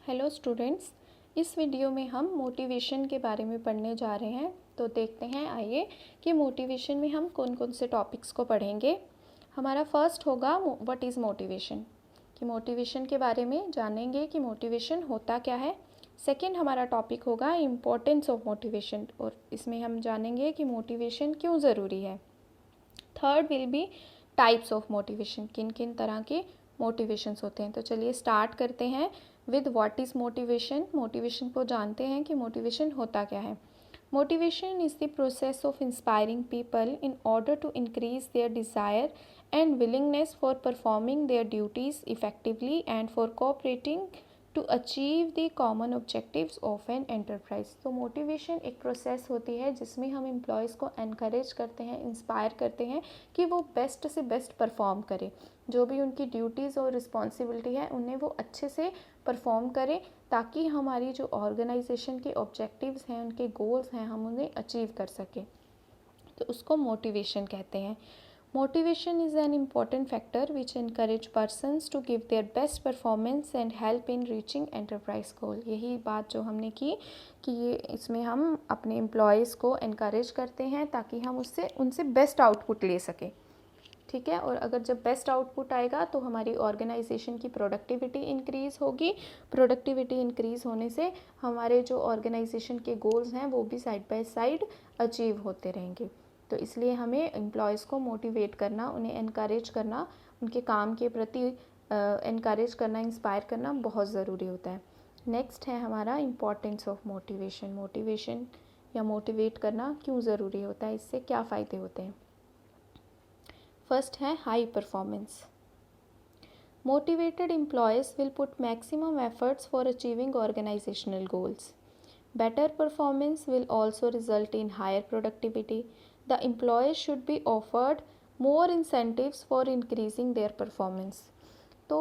Hello students, इस video में हम मोटिवेशन के बारे में पढ़ने जा रहे हैं। तो देखते हैं आइए कि मोटिवेशन में हम कौन कौन से टॉपिक्स को पढ़ेंगे। हमारा फर्स्ट होगा व्हाट इज़ मोटिवेशन, कि मोटिवेशन के बारे में जानेंगे कि मोटिवेशन होता क्या है। सेकंड हमारा टॉपिक होगा इम्पोर्टेंस ऑफ मोटिवेशन, और इसमें हम जानेंगे कि मोटिवेशन क्यों ज़रूरी है। Third will be types of motivation, किन किन तरह के मोटिवेशंस होते हैं। तो चलिए स्टार्ट करते हैं with what is motivation. Motivation को जानते हैं कि मोटिवेशन होता क्या है। Motivation is the process of inspiring people in order to increase their desire and willingness for performing their duties effectively and for cooperating to achieve the common objectives of an enterprise. तो motivation एक process होती है जिसमें हम employees को encourage करते हैं, inspire करते हैं कि वो बेस्ट से बेस्ट परफॉर्म करें, जो भी उनकी ड्यूटीज़ और रिस्पॉन्सिबिलिटी है उन्हें वो अच्छे से परफॉर्म करें, ताकि हमारी जो ऑर्गेनाइजेशन के ऑब्जेक्टिव्स हैं, उनके गोल्स हैं, हम उन्हें अचीव कर सकें। तो उसको मोटिवेशन कहते हैं। Motivation is an important factor which encourage persons to give their best performance and help in reaching enterprise goal। यही बात जो हमने की कि ये इसमें हम अपने एम्प्लॉयज़ को encourage करते हैं ताकि हम उनसे बेस्ट आउटपुट ले सकें। ठीक है, और अगर जब बेस्ट आउटपुट आएगा तो हमारी ऑर्गेनाइजेशन की प्रोडक्टिविटी इंक्रीज़ होगी। प्रोडक्टिविटी इंक्रीज़ होने से हमारे जो ऑर्गेनाइजेशन के गोल्स हैं वो भी साइड बाय साइड अचीव होते रहेंगे। तो इसलिए हमें एम्प्लॉयज़ को मोटिवेट करना, उन्हें एनकरेज करना, उनके काम के प्रति एनकरेज करना, इंस्पायर करना बहुत ज़रूरी होता है। नेक्स्ट है हमारा इम्पोर्टेंस ऑफ मोटिवेशन। मोटिवेशन या मोटिवेट करना क्यों ज़रूरी होता है, इससे क्या फ़ायदे होते हैं। फर्स्ट है high performance. Motivated employees will put maximum efforts for achieving organizational goals. Better performance will also result in higher productivity. The employees should be offered more incentives for increasing their performance. तो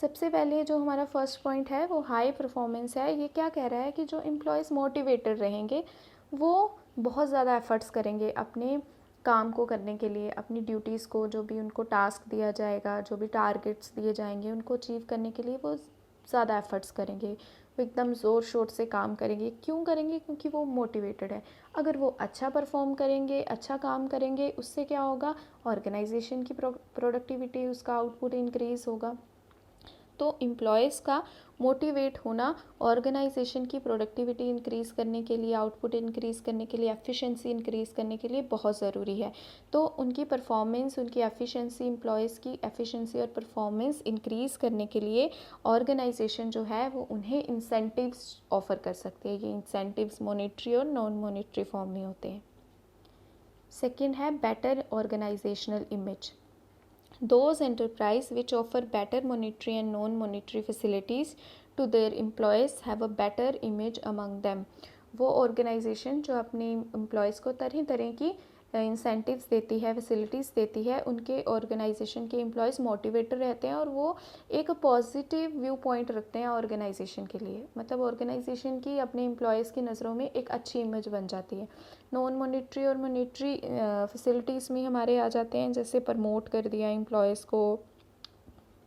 सबसे पहले जो हमारा first point है वो high performance है। ये क्या कह रहा है कि जो एम्प्लॉयज़ मोटिवेटेड रहेंगे वो बहुत ज़्यादा एफर्ट्स करेंगे अपने काम को करने के लिए, अपनी ड्यूटीज़ को, जो भी उनको टास्क दिया जाएगा, जो भी टारगेट्स दिए जाएंगे उनको अचीव करने के लिए वो ज़्यादा एफर्ट्स करेंगे, वो एकदम ज़ोर शोर से काम करेंगे। क्यों करेंगे? क्योंकि वो मोटिवेटेड है। अगर वो अच्छा परफॉर्म करेंगे, अच्छा काम करेंगे, उससे क्या होगा, ऑर्गेनाइजेशन की प्रोडक्टिविटी, उसका आउटपुट इंक्रीज़ होगा। तो एम्प्लॉयज़ का मोटिवेट होना ऑर्गेनाइजेशन की प्रोडक्टिविटी इंक्रीज़ करने के लिए, आउटपुट इंक्रीज़ करने के लिए, एफिशिएंसी इंक्रीज़ करने के लिए बहुत ज़रूरी है। तो उनकी परफॉर्मेंस, उनकी एफिशिएंसी, एम्प्लॉयज़ की एफिशिएंसी और परफॉर्मेंस इंक्रीज़ करने के लिए ऑर्गेनाइजेशन जो है वो उन्हें इंसेंटिव्स ऑफ़र कर सकते हैं। ये इंसेंटिव्स मॉनेटरी और नॉन मॉनेटरी फॉर्म में होते हैं। सेकेंड है better organisational image. Those enterprises which offer better monetary and non-monetary facilities to their employees have a better image among them। वो ऑर्गेनाइजेशन जो अपने एम्प्लॉयज़ को तरह तरह की इंसेंटिव्स देती है, फैसिलिटीज़ देती है, उनके ऑर्गेनाइजेशन के एम्प्लॉयज़ मोटिवेटेड रहते हैं और वो एक पॉजिटिव व्यू पॉइंट रखते हैं ऑर्गेनाइजेशन के लिए। मतलब ऑर्गेनाइजेशन की अपने एम्प्लॉयज़ की नज़रों में एक अच्छी इमेज बन जाती है। नॉन मॉनेटरी और मॉनेटरी फैसिलिटीज़ में हमारे आ जाते हैं, जैसे प्रमोट कर दिया एम्प्लॉयज़ को,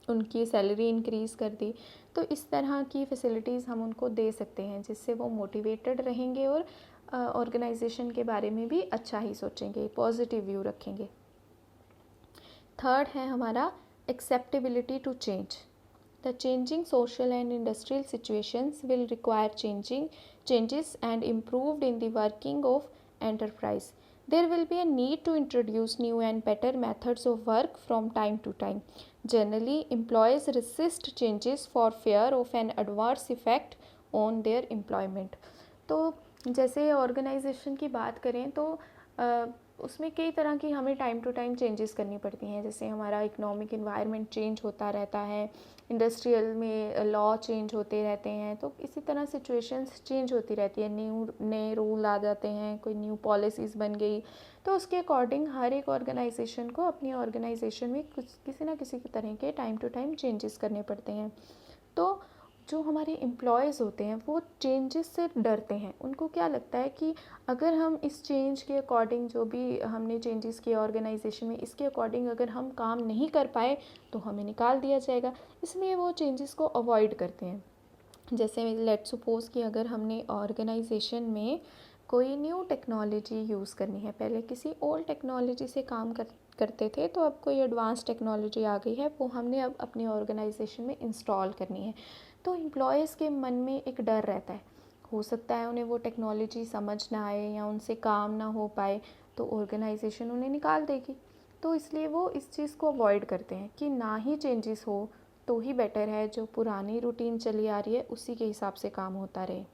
उनकी सैलरी इंक्रीज़ कर दी। तो इस तरह की फैसिलिटीज़ हम उनको दे सकते हैं जिससे वो मोटिवेटेड रहेंगे और ऑर्गेनाइजेशन के बारे में भी अच्छा ही सोचेंगे, पॉजिटिव व्यू रखेंगे। थर्ड है हमारा acceptability to change. The changing social and industrial situations will require changes and improved in the working of enterprise. There will be a need to introduce new and better methods of work from time to time. Generally, employees resist changes for fear of an adverse effect on their employment. तो जैसे organisation की बात करें तो उसमें कई तरह की हमें टाइम टू टाइम चेंजेस करनी पड़ती हैं। जैसे हमारा इकोनॉमिक इन्वायरमेंट चेंज होता रहता है, इंडस्ट्रियल में लॉ चेंज होते रहते हैं, तो इसी तरह सिचुएशंस चेंज होती रहती है। नए रूल आ जाते हैं, कोई न्यू पॉलिसीज़ बन गई, तो उसके अकॉर्डिंग हर एक ऑर्गेनाइजेशन को अपनी ऑर्गेनाइजेशन में कुछ किसी ना किसी तरह के टाइम टू टाइम चेंजेस करने पड़ते हैं। तो जो हमारे एम्प्लॉयज़ होते हैं वो चेंजेस से डरते हैं। उनको क्या लगता है कि अगर हम इस चेंज के अकॉर्डिंग, जो भी हमने चेंजेस किए ऑर्गेनाइजेशन में, इसके अकॉर्डिंग अगर हम काम नहीं कर पाए तो हमें निकाल दिया जाएगा, इसलिए वो चेंजेस को अवॉइड करते हैं। जैसे लेट्स सपोज़ कि अगर हमने ऑर्गेनाइजेशन में कोई न्यू टेक्नोलॉजी यूज़ करनी है, पहले किसी ओल्ड टेक्नोलॉजी से काम करते थे, तो अब कोई एडवांस टेक्नोलॉजी आ गई है, वो हमने अब अपने ऑर्गेनाइजेशन में इंस्टॉल करनी है। तो एम्प्लॉयज़ के मन में एक डर रहता है, हो सकता है उन्हें वो टेक्नोलॉजी समझ ना आए या उनसे काम ना हो पाए, तो ऑर्गेनाइजेशन उन्हें निकाल देगी। तो इसलिए वो इस चीज़ को अवॉइड करते हैं कि ना ही चेंजेस हो तो ही बेटर है, जो पुरानी रूटीन चली आ रही है उसी के हिसाब से काम होता रहे।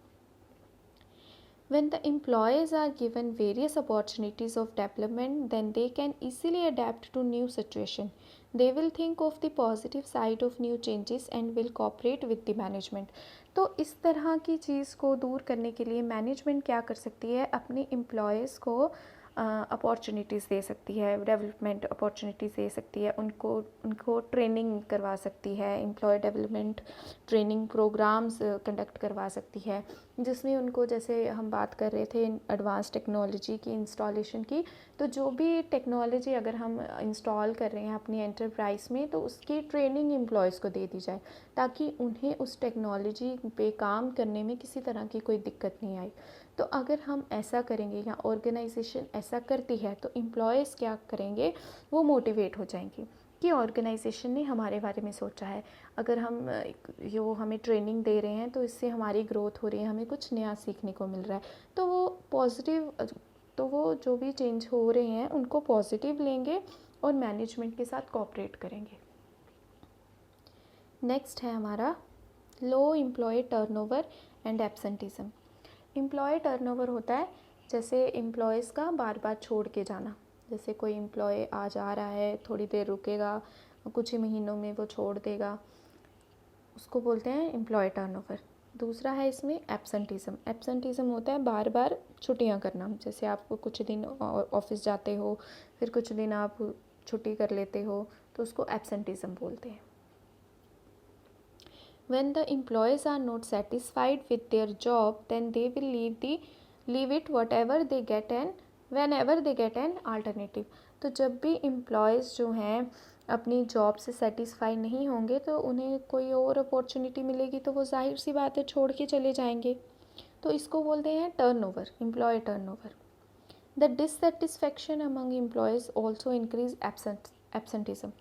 When the employees are given various opportunities of development, then they can easily adapt to new situation. They will think of the positive side of new changes and will cooperate with the management. तो इस तरह की चीज़ को दूर करने के लिए management क्या कर सकती है, अपने एम्प्लॉयज़ को अपॉर्चुनिटीज़ दे सकती है, डेवलपमेंट अपॉर्चुनिटीज़ दे सकती है, उनको उनको ट्रेनिंग करवा सकती है, employ development training programmes conduct करवा सकती है, जिसमें उनको, जैसे हम बात कर रहे थे एडवांस टेक्नोलॉजी की इंस्टॉलेशन की, तो जो भी टेक्नोलॉजी अगर हम इंस्टॉल कर रहे हैं अपनी एंटरप्राइज में, तो उसकी ट्रेनिंग एम्प्लॉयज़ को दे दी जाए, ताकि उन्हें उस टेक्नोलॉजी पे काम करने में किसी तरह की कोई दिक्कत नहीं आई। तो अगर हम ऐसा करेंगे या ऑर्गेनाइजेशन ऐसा करती है, तो एम्प्लॉयज़ क्या करेंगे, वो मोटिवेट हो जाएंगे कि ऑर्गेनाइजेशन ने हमारे बारे में सोचा है। अगर हम जो हमें ट्रेनिंग दे रहे हैं, तो इससे हमारी ग्रोथ हो रही है, हमें कुछ नया सीखने को मिल रहा है, तो वो पॉजिटिव, तो वो जो भी चेंज हो रहे हैं उनको पॉजिटिव लेंगे और मैनेजमेंट के साथ कोऑपरेट करेंगे। नेक्स्ट है हमारा low employee turnover and absenteeism. Employee turnover होता है जैसे एम्प्लॉयज़ का बार बार छोड़ के जाना, जैसे कोई एम्प्लॉय आज आ रहा है, थोड़ी देर रुकेगा, कुछ ही महीनों में वो छोड़ देगा, उसको बोलते हैं एम्प्लॉय टर्नओवर। दूसरा है इसमें एब्सेंटिज्म। एब्सेंटिज्म होता है बार बार छुट्टियां करना, जैसे आप कुछ दिन ऑफिस जाते हो, फिर कुछ दिन आप छुट्टी कर लेते हो, तो उसको एब्सेंटिज्म बोलते हैं। When the employees are not satisfied with their job, then they will leave it whatever they get and whenever they get an alternative. तो जब भी एम्प्लॉयज़ जो हैं अपनी जॉब से सेटिस्फाई नहीं होंगे, तो उन्हें कोई और अपॉर्चुनिटी मिलेगी तो वो जाहिर सी बात है छोड़ के चले जाएंगे। तो इसको बोलते हैं turnover, employ turnover. The dissatisfaction among employees also increase absenteeism.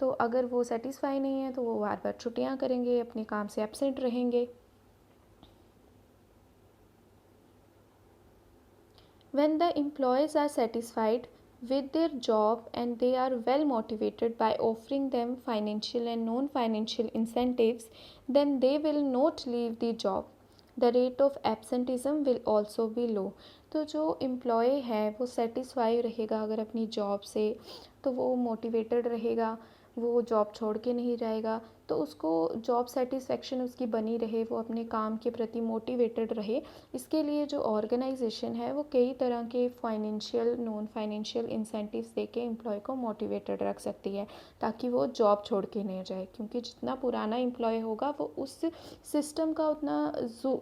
तो अगर वो सेटिस्फाई नहीं है, तो वो बार बार छुट्टियां करेंगे, अपने काम से एब्सेंट रहेंगे। When the employees are satisfied with their job and they are well motivated by offering them financial and non-financial incentives, then they will not leave the job. The rate of absenteeism will also be low. तो जो employ है वो satisfy रहेगा अगर अपनी job से, तो वो मोटिवेटेड रहेगा, वो जॉब छोड़ के नहीं जाएगा, तो उसको जॉब सेटिस्फेक्शन उसकी बनी रहे, वो अपने काम के प्रति मोटिवेटेड रहे। इसके लिए जो ऑर्गेनाइजेशन है वो कई तरह के फाइनेंशियल नॉन फाइनेंशियल इंसेंटिव्स देके एम्प्लॉय को मोटिवेटेड रख सकती है, ताकि वो जॉब छोड़ के नहीं जाए, क्योंकि जितना पुराना एम्प्लॉय होगा वो उस सिस्टम का उतना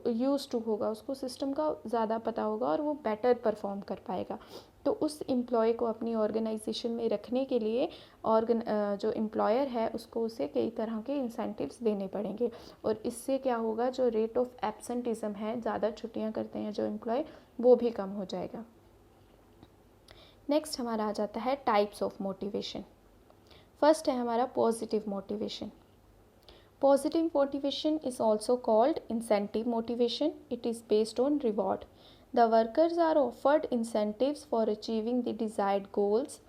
यूज टू होगा, उसको सिस्टम का ज़्यादा पता होगा और वो बेटर परफॉर्म कर पाएगा। तो उस एम्प्लॉय को अपनी ऑर्गेनाइजेशन में रखने के लिए जो एम्प्लॉयर है उसको उसे कई तरह के इंसेंटिव्स देने पड़ेंगे, और इससे क्या होगा, जो रेट ऑफ एब्सेंटिज्म है, ज़्यादा छुट्टियां करते हैं जो एम्प्लॉय, वो भी कम हो जाएगा। नेक्स्ट हमारा आ जाता है टाइप्स ऑफ मोटिवेशन। फर्स्ट है हमारा positive motivation. Positive motivation is also called incentive motivation. It is based on reward. The workers are offered incentives for achieving the desired goals.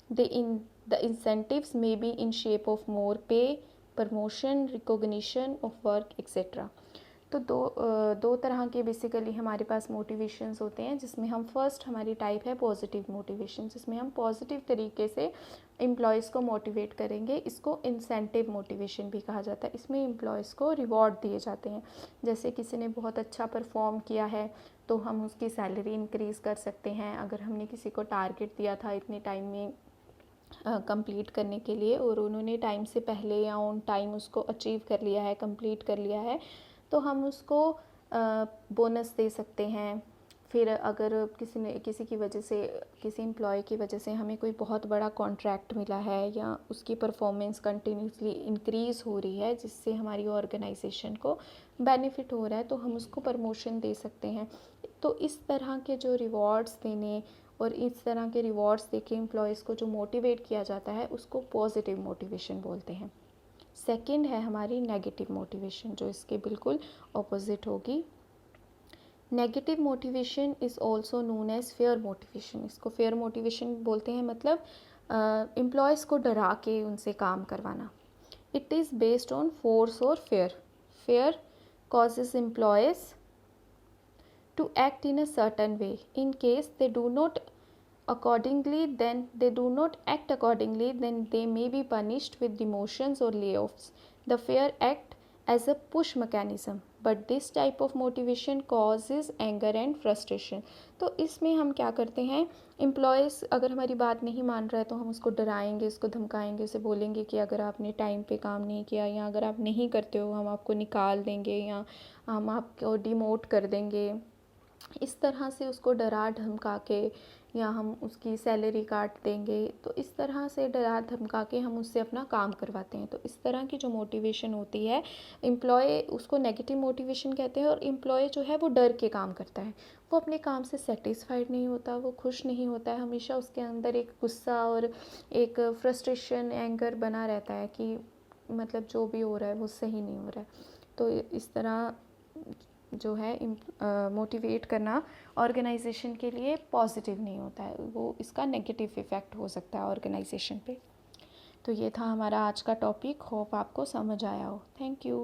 The incentives may be in shape of more pay, promotion, recognition of work, etc. तो दो तरह के basically हमारे पास motivations होते हैं, जिसमें हम first हमारी टाइप है पॉजिटिव मोटिवेशन, जिसमें हम पॉजिटिव तरीके से एम्प्लॉयज़ को मोटिवेट करेंगे। इसको इंसेंटिव मोटिवेशन भी कहा जाता है। इसमें एम्प्लॉयज़ को रिवॉर्ड दिए जाते हैं, जैसे किसी ने बहुत अच्छा परफॉर्म किया है तो हम उसकी सैलरी इंक्रीज़ कर सकते हैं। अगर हमने किसी को टारगेट दिया था इतने टाइम में कंप्लीट करने के लिए, और उन्होंने टाइम से पहले या ऑन टाइम उसको अचीव कर लिया है, कंप्लीट कर लिया है, तो हम उसको बोनस दे सकते हैं, फिर अगर किसी की वजह से, किसी एम्प्लॉय की वजह से हमें कोई बहुत बड़ा कॉन्ट्रैक्ट मिला है या उसकी परफॉर्मेंस कंटिन्यूसली इंक्रीज़ हो रही है जिससे हमारी ऑर्गेनाइजेशन को बेनिफिट हो रहा है, तो हम उसको प्रमोशन दे सकते हैं। तो इस तरह के जो रिवॉर्ड्स देने और इस तरह के रिवॉर्ड्स देके एम्प्लॉयज़ को जो मोटिवेट किया जाता है उसको पॉजिटिव मोटिवेशन बोलते हैं। सेकंड है हमारी नेगेटिव मोटिवेशन, जो इसके बिल्कुल ऑपोजिट होगी। Negative motivation is also known as fear motivation. इसको फेयर मोटिवेशन बोलते हैं, मतलब एम्प्लॉयज़ को डरा के उनसे काम करवाना। It is based on force और fear. Fear causes employees to act in a certain way. In case they do not act accordingly, then they may be punished with demotions or layoffs. The fair act as a push mechanism, but this type of motivation causes anger and frustration. तो इसमें हम क्या करते हैं, employees अगर हमारी बात नहीं मान रहा है तो हम उसको डराएंगे, उसको धमकाएंगे, उसे बोलेंगे कि अगर आपने टाइम पे काम नहीं किया या अगर आप नहीं करते हो हम आपको निकाल देंगे या हम आपको डिमोट कर देंगे। इस तरह से उसको डरा धमका के या हम उसकी सैलरी काट देंगे, तो इस तरह से डरा धमका के हम उससे अपना काम करवाते हैं। तो इस तरह की जो मोटिवेशन होती है एम्प्लॉय, उसको नेगेटिव मोटिवेशन कहते हैं। और एम्प्लॉय जो है वो डर के काम करता है, वो अपने काम से सेटिस्फाइड नहीं होता, वो खुश नहीं होता है, हमेशा उसके अंदर एक गुस्सा और एक फ्रस्ट्रेशन, एंगर बना रहता है कि मतलब जो भी हो रहा है वो सही नहीं हो रहा है। तो इस तरह जो है मोटिवेट करना ऑर्गेनाइजेशन के लिए पॉजिटिव नहीं होता है, वो इसका नेगेटिव इफ़ेक्ट हो सकता है ऑर्गेनाइजेशन पे। तो ये था हमारा आज का टॉपिक, होप आपको समझ आया हो। Thank you.